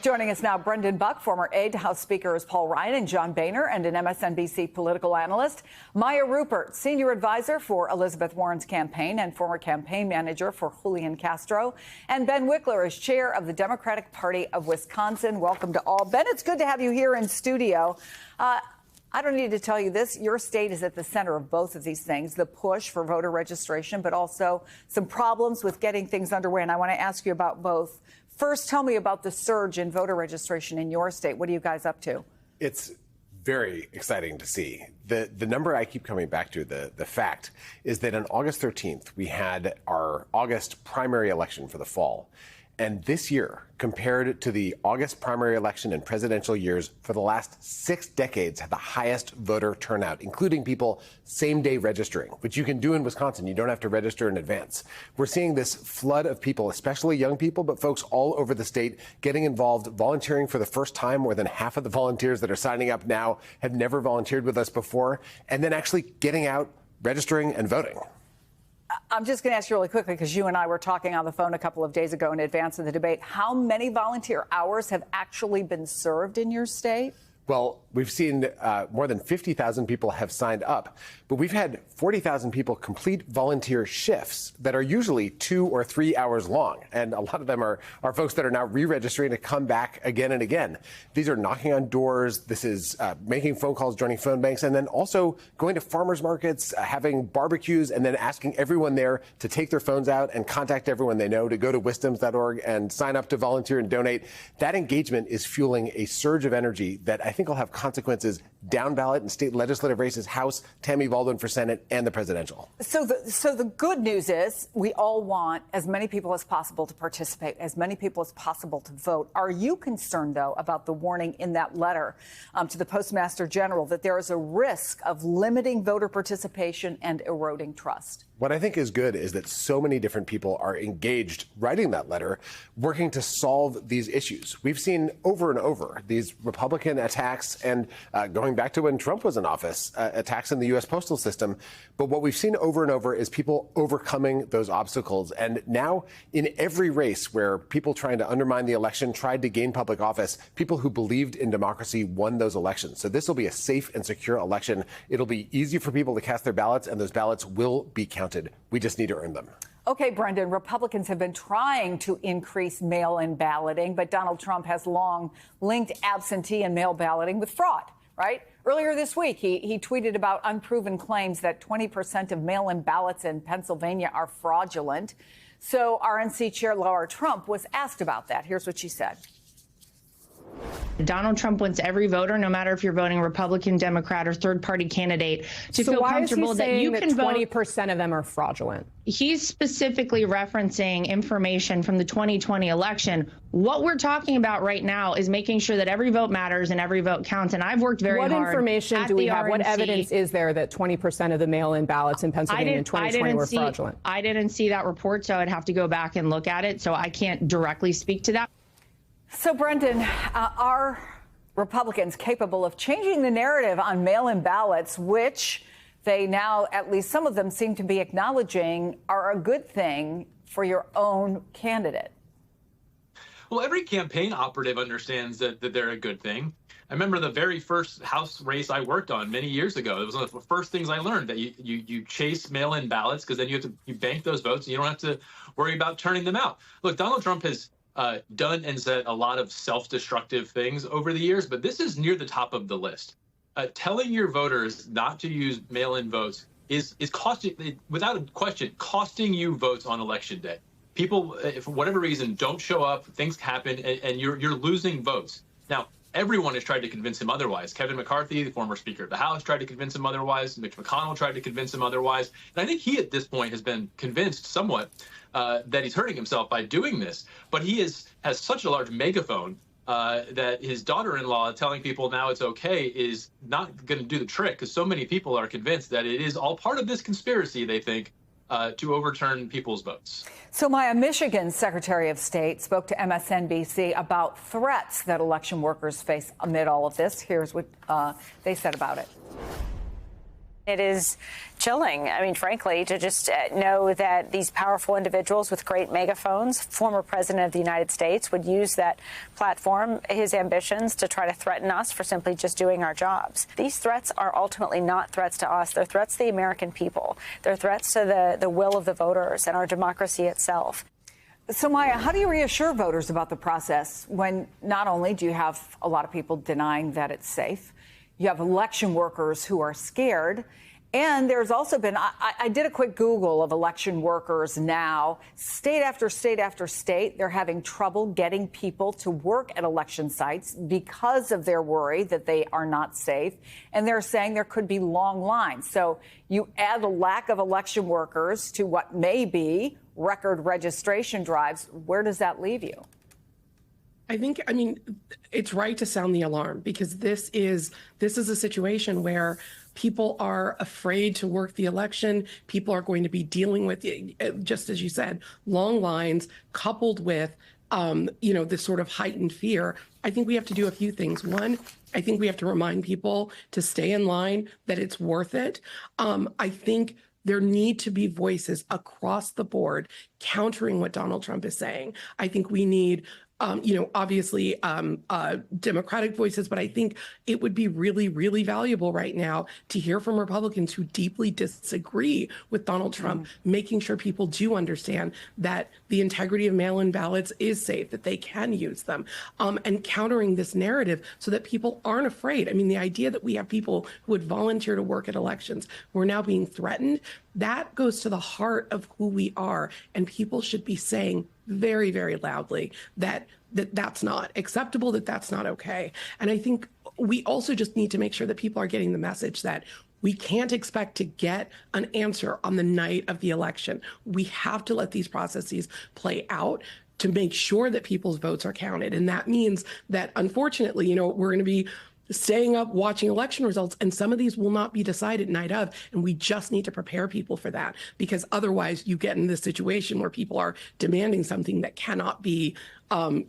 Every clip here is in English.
Joining us now, Brendan Buck, former aide to House Speakers Paul Ryan and John Boehner, and an MSNBC political analyst. Maya Rupert, senior advisor for Elizabeth Warren's campaign and former campaign manager for Julian Castro. And Ben Wickler is chair of the Democratic Party of Wisconsin. Welcome to all. Ben, it's good to have you here in studio. I don't need to tell you this. Your state is at the center of both of these things, the push for voter registration, but also some problems with getting things underway. And I want to ask you about both. First, tell me about the surge in voter registration in your state. What are you guys up to? It's very exciting to see. The number I keep coming back to, the fact, is that on August 13th, we had our August primary election for the fall. And this year, compared to the August primary election and presidential years for the last 6 decades, had the highest voter turnout, including people same-day registering, which you can do in Wisconsin. You don't have to register in advance. We're seeing this flood of people, especially young people, but folks all over the state getting involved, volunteering for the first time. More than half of the volunteers that are signing up now have never volunteered with us before, and then actually getting out, registering, and voting. I'm just going to ask you really quickly, because you and I were talking on the phone a couple of days ago in advance of the debate. How many volunteer hours have actually been served in your state? Well, we've seen more than 50,000 people have signed up, but we've had 40,000 people complete volunteer shifts that are usually 2 or 3 hours long. And a lot of them are folks that are now re-registering to come back again and again. These are knocking on doors. This is making phone calls, joining phone banks, and then also going to farmers markets, having barbecues, and then asking everyone there to take their phones out and contact everyone they know, to go to wisdoms.org and sign up to volunteer and donate. That engagement is fueling a surge of energy that I think will have consequences down ballot in state legislative races, House, Tammy Baldwin for Senate, and the presidential. So the good news is we all want as many people as possible to participate, as many people as possible to vote. Are you concerned, though, about the warning in that letter to the Postmaster General that there is a risk of limiting voter participation and eroding trust? What I think is good is that so many different people are engaged writing that letter, working to solve these issues. We've seen over and over these Republican attacks and going back to when Trump was in office, attacks in the U.S. postal system. But what we've seen over and over is people overcoming those obstacles. And now in every race where people trying to undermine the election tried to gain public office, people who believed in democracy won those elections. So this will be a safe and secure election. It'll be easy for people to cast their ballots, and those ballots will be counted. We just need to earn them. Okay, Brendan, Republicans have been trying to increase mail-in balloting, but Donald Trump has long linked absentee and mail balloting with fraud, right? Earlier this week, he tweeted about unproven claims that 20% of mail-in ballots in Pennsylvania are fraudulent. So RNC Chair Laura Trump was asked about that. Here's what she said. Donald Trump wants every voter, no matter if you're voting Republican, Democrat, or third-party candidate, to feel comfortable that you can vote. 20% of them are fraudulent? He's specifically referencing information from the 2020 election. What we're talking about right now is making sure that every vote matters and every vote counts. And I've worked very hard. What information do we have? RNC. What evidence is there that 20% of the mail-in ballots in Pennsylvania in 2020 were fraudulent? I didn't see that report, so I'd have to go back and look at it. So I can't directly speak to that. So, Brendan, are Republicans capable of changing the narrative on mail-in ballots, which they now, at least some of them, seem to be acknowledging are a good thing for your own candidate? Well, every campaign operative understands that they're a good thing. I remember the very first House race I worked on many years ago. It was one of the first things I learned, that you chase mail-in ballots, because then you bank those votes and you don't have to worry about turning them out. Look, Donald Trump has done and said a lot of self-destructive things over the years, but this is near the top of the list. Telling your voters not to use mail-in votes is costing, without a question, costing you votes on election day. People, for whatever reason, don't show up, things happen, and you're losing votes. Now, everyone has tried to convince him otherwise. Kevin McCarthy, the former Speaker of the House, tried to convince him otherwise. Mitch McConnell tried to convince him otherwise. And I think he, at this point, has been convinced somewhat that he's hurting himself by doing this. But he has such a large megaphone that his daughter-in-law telling people now it's okay is not going to do the trick, because so many people are convinced that it is all part of this conspiracy, they think, to overturn people's votes. So Maya, Michigan's Secretary of State spoke to MSNBC about threats that election workers face amid all of this. Here's what they said about it. It is chilling, I mean, frankly, to just know that these powerful individuals with great megaphones, former president of the United States, would use that platform, his ambitions, to try to threaten us for simply just doing our jobs. These threats are ultimately not threats to us. They're threats to the American people. They're threats to the will of the voters and our democracy itself. So, Maya, how do you reassure voters about the process when not only do you have a lot of people denying that it's safe, you have election workers who are scared, and there's also been, I did a quick Google of election workers now, state after state after state, they're having trouble getting people to work at election sites because of their worry that they are not safe, and they're saying there could be long lines. So you add a lack of election workers to what may be record registration drives. Where does that leave you? I mean, it's right to sound the alarm, because this is a situation where people are afraid to work the election. People are going to be dealing with, just as you said, long lines coupled with, this sort of heightened fear. I think we have to do a few things. One, I think we have to remind people to stay in line, that it's worth it. I think there need to be voices across the board countering what Donald Trump is saying. I think we need obviously Democratic voices, but I think it would be really, really valuable right now to hear from Republicans who deeply disagree with Donald Trump, making sure people do understand that the integrity of mail-in ballots is safe, that they can use them, and countering this narrative so that people aren't afraid. I mean, the idea that we have people who would volunteer to work at elections who are now being threatened, that goes to the heart of who we are, and people should be saying very, very loudly that that's not acceptable, that's not okay. And I think we also just need to make sure that people are getting the message that we can't expect to get an answer on the night of the election. We have to let these processes play out to make sure that people's votes are counted. And that means that, unfortunately, we're going to be staying up watching election results, and some of these will not be decided night of, and we just need to prepare people for that, because otherwise you get in this situation where people are demanding something that cannot be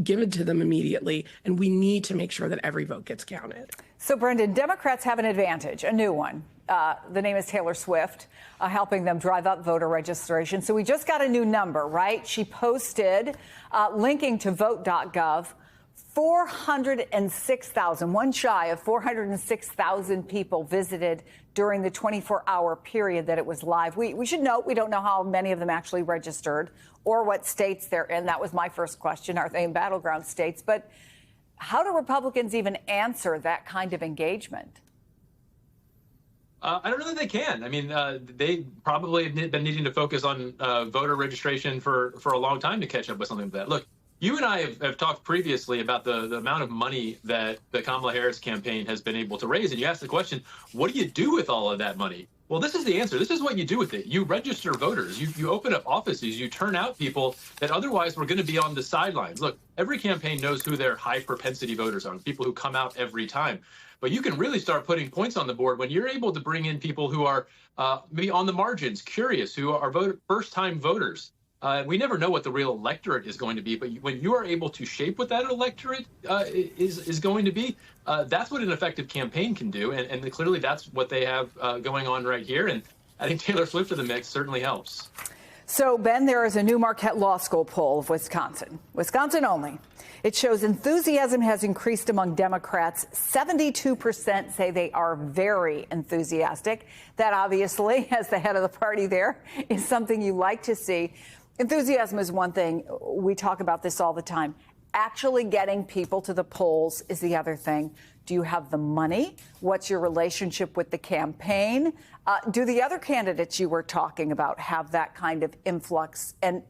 given to them immediately, and we need to make sure that every vote gets counted. So, Brendan, Democrats have an advantage, a new one. The name is Taylor Swift, helping them drive up voter registration. So we just got a new number, right? She posted, linking to vote.gov, 406,000, one shy of 406,000 people visited during the 24-hour period that it was live. We should note we don't know how many of them actually registered or what states they're in. That was my first question. Are they in battleground states? But how do Republicans even answer that kind of engagement? I don't know that they can. I mean, they probably have been needing to focus on voter registration for a long time to catch up with something like that. Look, you and I have talked previously about the amount of money that the Kamala Harris campaign has been able to raise. And you asked the question, what do you do with all of that money? Well, this is the answer. This is what you do with it. You register voters. You open up offices. You turn out people that otherwise were going to be on the sidelines. Look, every campaign knows who their high propensity voters are, the people who come out every time. But you can really start putting points on the board when you're able to bring in people who are maybe on the margins, curious, who are first-time voters. We never know what the real electorate is going to be, but when you are able to shape what that electorate is going to be, that's what an effective campaign can do. And clearly that's what they have going on right here. And I think Taylor Swift in the mix certainly helps. So, Ben, there is a new Marquette Law School poll of Wisconsin only. It shows enthusiasm has increased among Democrats. 72% say they are very enthusiastic. That obviously, as the head of the party there, is something you like to see. Enthusiasm is one thing. We talk about this all the time. Actually getting people to the polls is the other thing. Do you have the money? What's your relationship with the campaign? Do the other candidates you were talking about have that kind of influx? And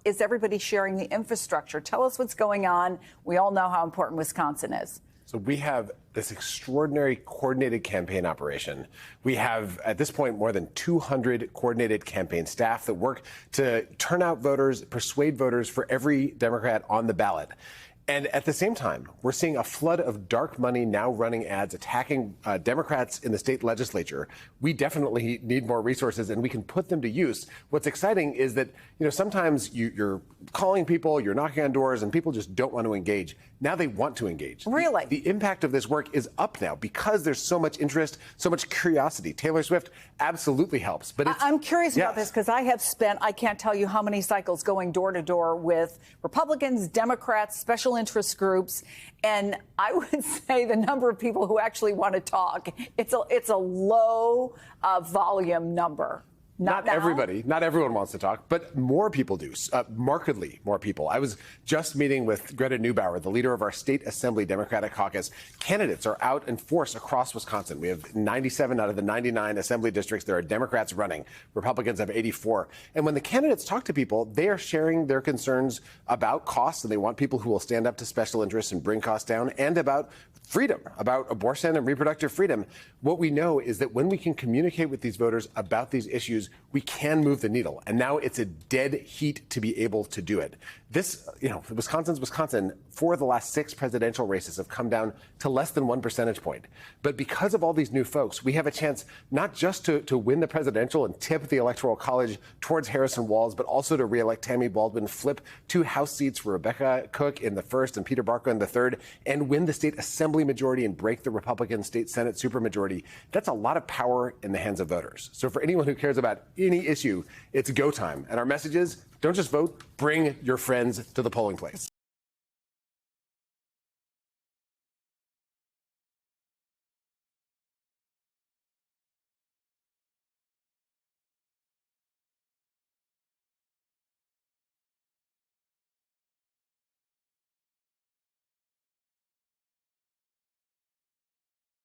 is everybody sharing the infrastructure? Tell us what's going on. We all know how important Wisconsin is. So we have this extraordinary coordinated campaign operation. We have, at this point, more than 200 coordinated campaign staff that work to turn out voters, persuade voters for every Democrat on the ballot. And at the same time, we're seeing a flood of dark money now running ads attacking Democrats in the state legislature. We definitely need more resources, and we can put them to use. What's exciting is that, sometimes you're calling people, you're knocking on doors, and people just don't want to engage. Now they want to engage. Really? The impact of this work is up now because there's so much interest, so much curiosity. Taylor Swift absolutely helps. But I'm curious about this because I have spent, I can't tell you how many cycles going door to door with Republicans, Democrats, special interest groups. And I would say the number of people who actually want to talk, it's a low volume number. Not everybody, not everyone wants to talk, but more people do, markedly more people. I was just meeting with Greta Neubauer, the leader of our state assembly Democratic caucus. Candidates are out in force across Wisconsin. We have 97 out of the 99 assembly districts. There are Democrats running. Republicans have 84. And when the candidates talk to people, they are sharing their concerns about costs, and they want people who will stand up to special interests and bring costs down, and about freedom, about abortion and reproductive freedom. What we know is that when we can communicate with these voters about these issues, we can move the needle. And now it's a dead heat to be able to do it. This, Wisconsin's Wisconsin, for the last 6 presidential races have come down to less than 1 percentage point. But because of all these new folks, we have a chance not just to win the presidential and tip the Electoral College towards Harrison Walz, but also to reelect Tammy Baldwin, flip 2 House seats for Rebecca Cook in the 1st and Peter Barco in the 3rd, and win the state assembly majority and break the Republican state Senate supermajority. That's a lot of power in the hands of voters. So for anyone who cares about any issue, it's go time. And our message is, don't just vote, bring your friends to the polling place.